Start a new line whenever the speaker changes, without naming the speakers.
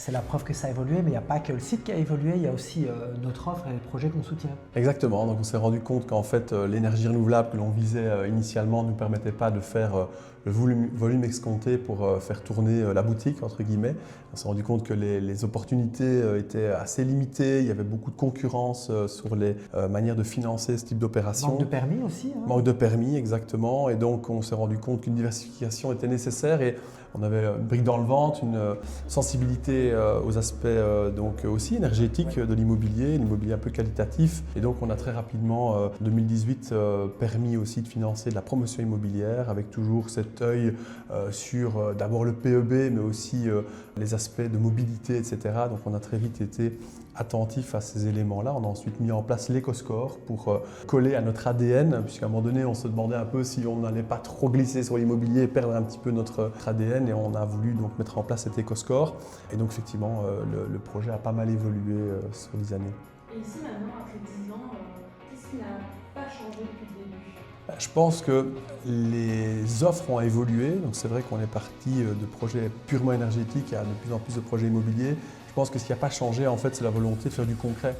C'est la preuve que ça a évolué, mais il n'y a pas que le site qui a évolué, il y a aussi notre offre et les projets qu'on soutient.
Exactement, donc on s'est rendu compte qu'en fait l'énergie renouvelable que l'on visait initialement ne nous permettait pas de faire le volume escompté pour faire tourner la boutique, entre guillemets. On s'est rendu compte que les opportunités étaient assez limitées, il y avait beaucoup de concurrence sur les manières de financer ce type d'opération.
Manque de permis aussi.
Manque de permis, exactement, et donc on s'est rendu compte qu'une diversification était nécessaire et on avait une brique dans le ventre, une sensibilité aux aspects donc aussi énergétiques de l'immobilier un peu qualitatif. Et donc on a très rapidement, en 2018, permis aussi de financer de la promotion immobilière avec toujours cet œil sur d'abord le PEB, mais aussi les aspects de mobilité, etc. Donc on a très vite été attentif à ces éléments-là. On a ensuite mis en place l'EcoScore pour coller à notre ADN, puisqu'à un moment donné, on se demandait un peu si on n'allait pas trop glisser sur l'immobilier et perdre un petit peu notre ADN. Et on a voulu donc mettre en place cet EcoScore. Et donc effectivement, le projet a pas mal évolué sur les années.
Et ici maintenant, après 10 ans, qu'est-ce qui n'a pas changé depuis le début?
Je pense que les offres ont évolué. Donc c'est vrai qu'on est parti de projets purement énergétiques à de plus en plus de projets immobiliers. Je pense que ce qui n'a pas changé, en fait, c'est la volonté de faire du concret.